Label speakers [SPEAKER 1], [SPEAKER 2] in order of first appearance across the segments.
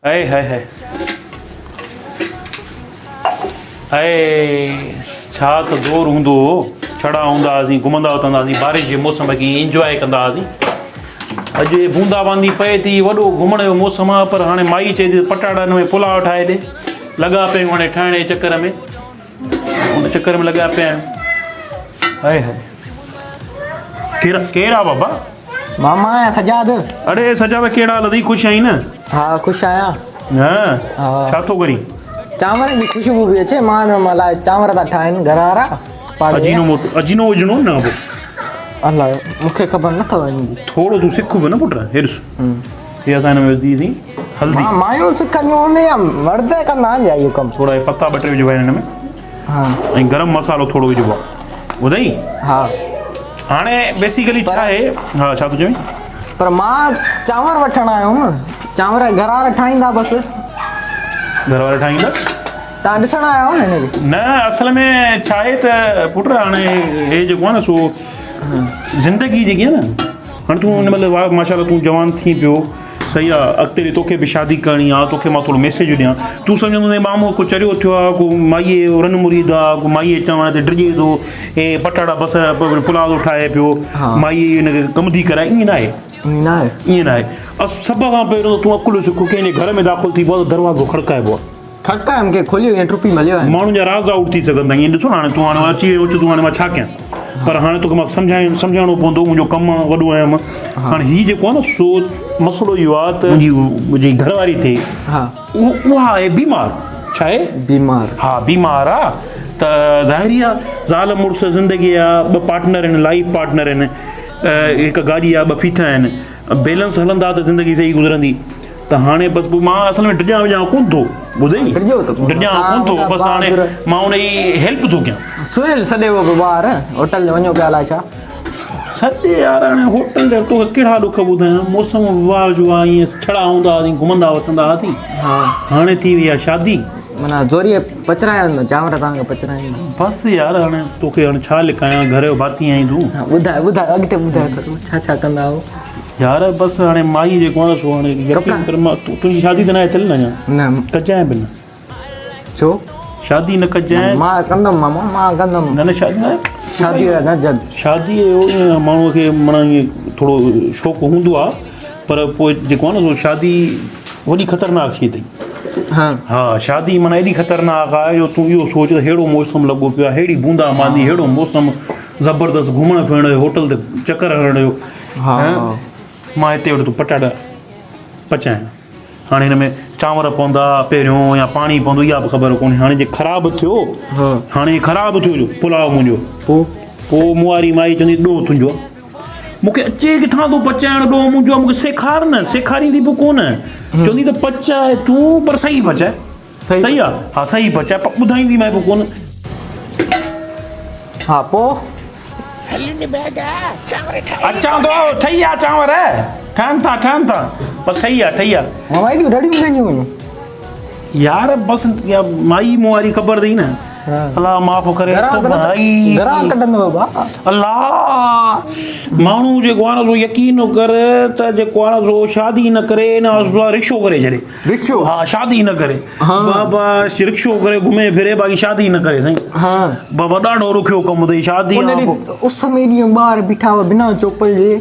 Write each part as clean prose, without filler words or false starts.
[SPEAKER 1] हाय हाय हाय हाय छा त ज़ोर हूंदो छड़ा हूंदा हुआसीं घुमंदा उथंदा हुआसीं बारिश जे मौसम खे इंजॉय कंदा हुआसीं। अॼु बूंदाबांदी पए थी वॾो घुमण जो मौसम आहे पर हाणे माई चए थी पटाटनि में पुलाव ठाहे ॾे। लॻा पिया आहियूं हाणे ठाहिण जे चकर में उन चकर में लॻा पिया आहियूं। हाय हाय केरु आहे बाबा?
[SPEAKER 2] मामा आया सजाद।
[SPEAKER 1] अरे सजाद कहिड़ा हाल अथई? ख़ुशि आहीं न?
[SPEAKER 2] हाँ खुश आया।
[SPEAKER 1] हाँ छा थो करी?
[SPEAKER 2] चांवर जी खुशबू भी अचे मां मला चांवर था ठाहिनि घर वारा।
[SPEAKER 1] अजीनो विझणो न पोइ
[SPEAKER 2] अलाह मूंखे ख़बर न अथव हिनजी।
[SPEAKER 1] थोरो तूं सिख बि न पुट हिर्स हे असां हिन में विझीसीं हल्दी
[SPEAKER 2] मायूं सिखंदियूं हूंदी या मर्द कंदा आहिनि इहो कमु।
[SPEAKER 1] थोरा पत्ता ॿ टे विझबा आहिनि हिन में।
[SPEAKER 2] हाँ
[SPEAKER 1] ऐं गरम मसालो थोरो विझबो आहे ॿुधई।
[SPEAKER 2] हाँ
[SPEAKER 1] हाणे बेसिकली छा आहे? हा छा थो चवीं?
[SPEAKER 2] पर मां चांवर वठण आयो हुउमि। चांवर घर वारा ठाहींदा बसि।
[SPEAKER 1] घर वारा ठाहींदा?
[SPEAKER 2] तव्हां ॾिसण आया हो न हिनखे?
[SPEAKER 1] न असल में छा आहे त पुट हाणे हे जेको आहे न सो ज़िंदगी जेकी आहे न हाणे तूं मतिलबु माशाल्लाह तूं जवान थी पियो सही आहे। अॻिते तोखे बि शादी करणी आहे तोखे मां थोरो मैसेज ॾियां। तूं सम्झंदो मामो को चरियो थियो आहे को माईअ जो रन मुरीद आहे को माईअ चवण ते डिॼे थो हे पटाटा बसर पुलाव थो ठाहे पियो माई हिनखे कमु थी कराए। ईअं न आहे ईअं न आहे। सभ खां पहिरियों तूं अकुल सिख कंहिंजे घर में दाख़िल थी पियो त दरवाज़ो खड़काइबो आहे।
[SPEAKER 2] खड़काए मूंखे खोलियो ऐं टुपी मलियो आहे।
[SPEAKER 1] माण्हुनि जा राज़ आउट थी सघंदा ईअं ॾिसो न हाणे तूं हाणे अची वियो तूं हाणे मां छा कयां पर हाणे तोखे मां सम्झाइणो पवंदो मुंहिंजो कमु आहे वॾो आहियां मां। हाणे हीअ जेको आहे न सो मसइलो इहो आहे त मुंहिंजी घरवारी थिए उहा आहे बीमार। छा आहे? बीमार। हा बीमार आहे त ज़ाहिरी आहे ज़ाल मुड़ुस ज़िंदगी आहे ॿ पार्टनर आहिनि लाइफ पार्टनर आहिनि हिकु गाॾी आहे ॿ फीथा आहिनि बैलेंस हलंदा त ज़िंदगी सही गुज़रंदी। त हाणे बसि पोइ मां असल में डिॼां विॼां कोन थो ॿुधई डिॼां कोन थो बसि हाणे मां उन जी हेल्प थो कयां।
[SPEAKER 2] सुहेल सॾे उहो ॿार होटल में वञो पिया अलाए छा
[SPEAKER 1] सॾे यार हाणे होटल ते तोखे कहिड़ा ॾुख ॿुधायां मौसम वाह जो आहे ईअं छड़ा हूंदा हुआसीं घुमंदा वठंदा हुआसीं। हाणे थी वई आहे शादी माना
[SPEAKER 2] ज़ोरीअ पचराया चांवर तव्हांखे पचराईंदा
[SPEAKER 1] बसि यार हाणे तोखे हाणे छा लिखायां घर जो भाती आहीं तूं।
[SPEAKER 2] ॿुधाए ॿुधाए अॻिते ॿुधाए थोरो छा छा कंदा आहियो
[SPEAKER 1] यार? बसि हाणे माई जेको आहे सो हाणे तुंहिंजी शादी त न आहे थियल न अञा? न कजांइ बि न। छो शादी न कजांइ?
[SPEAKER 2] मां कंदुमि मामा मां कंदुमि।
[SPEAKER 1] न न शादी न शादी शादीअ माण्हूअ खे माना ईअं थोरो शौक़ु हूंदो आहे पर पोइ जेको आहे न सो शादी वॾी ख़तरनाक शइ अथई। हा शादी माना एॾी ख़तरनाक आहे जो तूं इहो सोच त अहिड़ो मौसम लॻो पियो आहे अहिड़ी बूंदा बांदी अहिड़ो मौसम ज़बरदस्त घुमण फिरण जो होटल ते चकर हणण जो। मां हिते वटि तूं पटाटा पचायां हाणे हिन में चांवर पवंदा पहिरियों या पाणी पवंदो इहा बि ख़बर कोन्हे। हाणे जे ख़राबु थियो हाणे ख़राबु थियो पुलाव मुंहिंजो पोइ मुआरी माई चवंदी ॾोह तुंहिंजो आहे। मूंखे अचे किथां थो पचाइण ॾोह मुंहिंजो आहे मूंखे सेखार न सेखारींदी पोइ कोन चवंदी त पचाए तूं पर सही पचाए। सही आहे हा सही पचाए ॿुधाईंदी मां पोइ कोन।
[SPEAKER 2] हा पोइ
[SPEAKER 1] अचां थो ठही आहे चांवर ठहनि था बसि ठही आहे यार बसि माई मुआरी ख़बर अथई न। अलाह माफ़ करे अलाह माण्हू जेको आहे न सो यकीन कर त जेको आहे न सो शादी न करे न रिक्शो करे छॾे। रिक्शो? हा शादी न करे बाबा रिक्शो करे घुमे फिरे बाक़ी शादी न करे साईं। बाबा ॾाढो ॾुखियो कमु अथई शादी।
[SPEAKER 2] उस में ॾींहुं ॿार बीठा हुआ बिना चोपल जे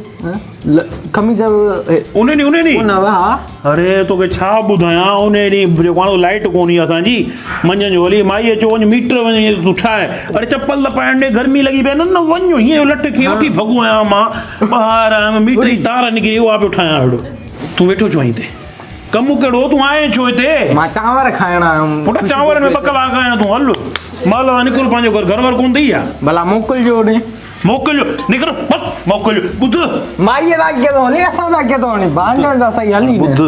[SPEAKER 2] खमीज़ उन ॾींहुं
[SPEAKER 1] अरे तोखे छा ॿुधायां उन ॾींहुं जेको आहे लाइट कोन्हे असांजी मंझंदि जो हली माई अचो वञ मीटर वञ तूं ठाहे। अरे चप्पल त पाइण ॾे गर्मी लॻी पई न वञो हीअं लट खे वठी भॻो आहियां मां ॿाहिरि आहियां मीटर जी तार निकिरी उहा पियो ठाहियां अहिड़ो। तूं वेठो छो हिते कमु कहिड़ो तूं आएं छो हिते?
[SPEAKER 2] मां चांवर खाइण आयुमि
[SPEAKER 1] पुट चांवर में 2 कलाक आहियां तूं हल माल निकिर पंहिंजो घर वर कोन अथई आहे
[SPEAKER 2] भला मोकिलिजो होॾे
[SPEAKER 1] मोकिलिजो निकिर बसि मोकिलिजो ॿुध
[SPEAKER 2] माईअ त अॻिते थो हली असां त अॻिते थो वञे भांजण त सही हली
[SPEAKER 1] ॿुध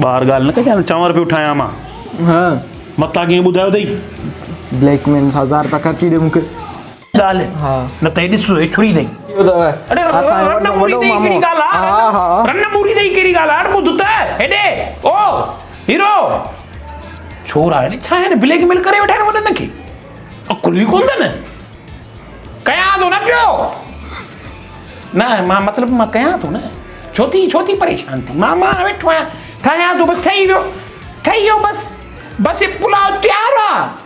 [SPEAKER 1] ॿाहिरि ॻाल्हि न कजां चांवर पियो ठाहियां मां मतां कीअं ॿुधायो अथई ब्लैक में 1000 रुपया ख़र्ची ॾे मूंखे ॻाल्हि न त ॾिस हे छुरी अथई छोरा आहिनि छा आहिनि ब्लैकमेल करे वेठा आहिनि वॾनि खे अकुल ई कोन अथनि। कयां थो न पियो न मां मतिलबु मां कयां थो न छो थी परेशान थी मां वेठो आहियां ठाहियां थो बसि ठही वियो
[SPEAKER 3] ठही वियो बस ये पुलाव तयार आहे